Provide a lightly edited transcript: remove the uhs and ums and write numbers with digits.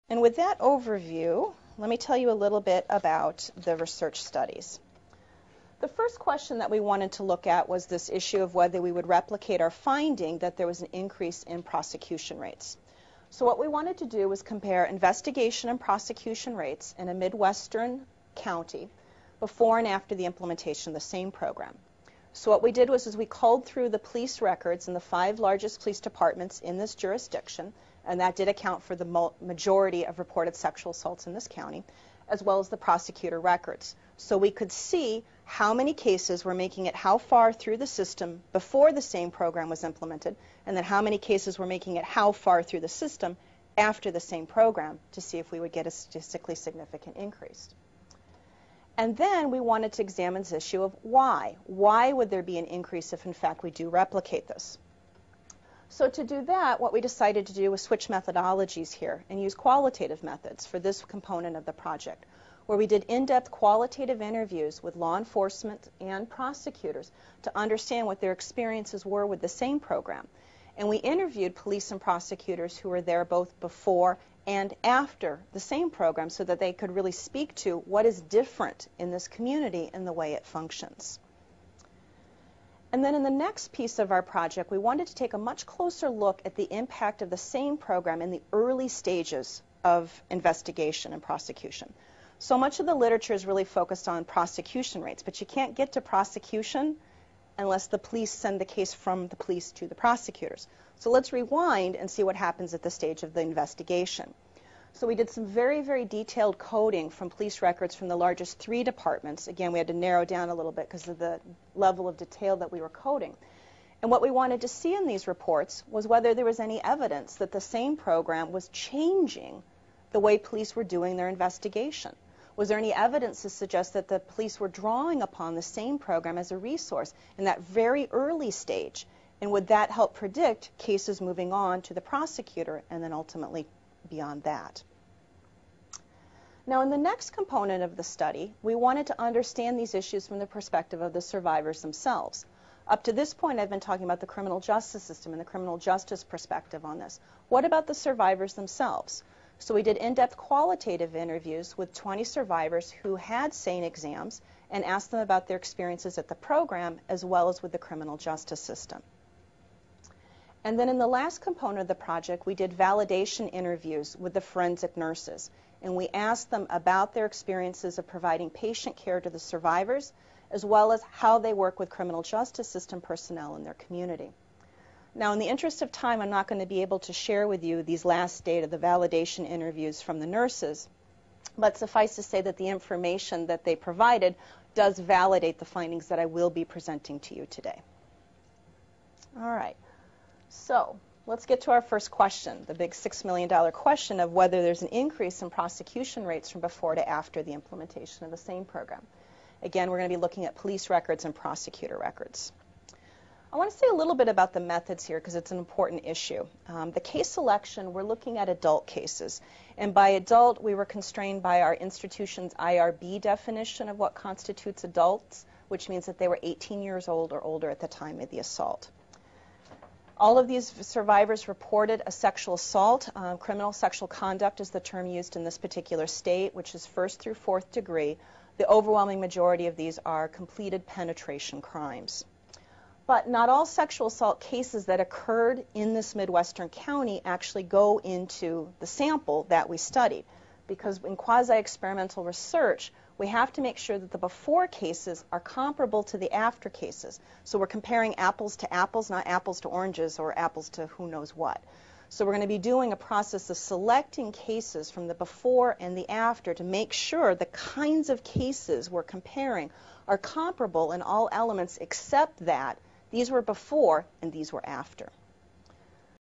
And with that overview, let me tell you a little bit about the research studies. The first question that we wanted to look at was this issue of whether we would replicate our finding that there was an increase in prosecution rates. So what we wanted to do was compare investigation and prosecution rates in a Midwestern county before and after the implementation of the SANE program. So what we did was we culled through the police records in the 5 largest police departments in this jurisdiction, and that did account for the majority of reported sexual assaults in this county, as well as the prosecutor records. So we could see how many cases were making it how far through the system before the SANE program was implemented, and then how many cases were making it how far through the system after the SANE program to see if we would get a statistically significant increase. And then we wanted to examine this issue of why. Why would there be an increase if, in fact, we do replicate this? So to do that, what we decided to do was switch methodologies here and use qualitative methods for this component of the project, where we did in-depth qualitative interviews with law enforcement and prosecutors to understand what their experiences were with the SANE program. And we interviewed police and prosecutors who were there both before and after the SANE program so that they could really speak to what is different in this community and the way it functions. And then in the next piece of our project, we wanted to take a much closer look at the impact of the SANE program in the early stages of investigation and prosecution. So much of the literature is really focused on prosecution rates, but you can't get to prosecution unless the police send the case from the police to the prosecutors. So let's rewind and see what happens at the stage of the investigation. So we did some very, very detailed coding from police records from the largest 3 departments. Again, we had to narrow down a little bit because of the level of detail that we were coding. And what we wanted to see in these reports was whether there was any evidence that the SANE program was changing the way police were doing their investigation. Was there any evidence to suggest that the police were drawing upon the SANE program as a resource in that very early stage? And would that help predict cases moving on to the prosecutor and then ultimately beyond that? Now, in the next component of the study, we wanted to understand these issues from the perspective of the survivors themselves. Up to this point, I've been talking about the criminal justice system and the criminal justice perspective on this. What about the survivors themselves? So we did in-depth qualitative interviews with 20 survivors who had SANE exams and asked them about their experiences at the program as well as with the criminal justice system. And then in the last component of the project, we did validation interviews with the forensic nurses. And we asked them about their experiences of providing patient care to the survivors, as well as how they work with criminal justice system personnel in their community. Now, in the interest of time, I'm not going to be able to share with you these last data, the validation interviews from the nurses, but suffice to say that the information that they provided does validate the findings that I will be presenting to you today. All right. So let's get to our first question, the big $6 million question of whether there's an increase in prosecution rates from before to after the implementation of the SANE program. Again, we're going to be looking at police records and prosecutor records. I want to say a little bit about the methods here because it's an important issue. The case selection, we're looking at adult cases. And by adult, we were constrained by our institution's IRB definition of what constitutes adults, which means that they were 18 years old or older at the time of the assault. All of these survivors reported a sexual assault. Criminal sexual conduct is the term used in this particular state, which is 1st through 4th degree. The overwhelming majority of these are completed penetration crimes. But not all sexual assault cases that occurred in this Midwestern county actually go into the sample that we studied, because in quasi-experimental research, we have to make sure that the before cases are comparable to the after cases. So we're comparing apples to apples, not apples to oranges or apples to who knows what. So we're going to be doing a process of selecting cases from the before and the after to make sure the kinds of cases we're comparing are comparable in all elements except that these were before and these were after.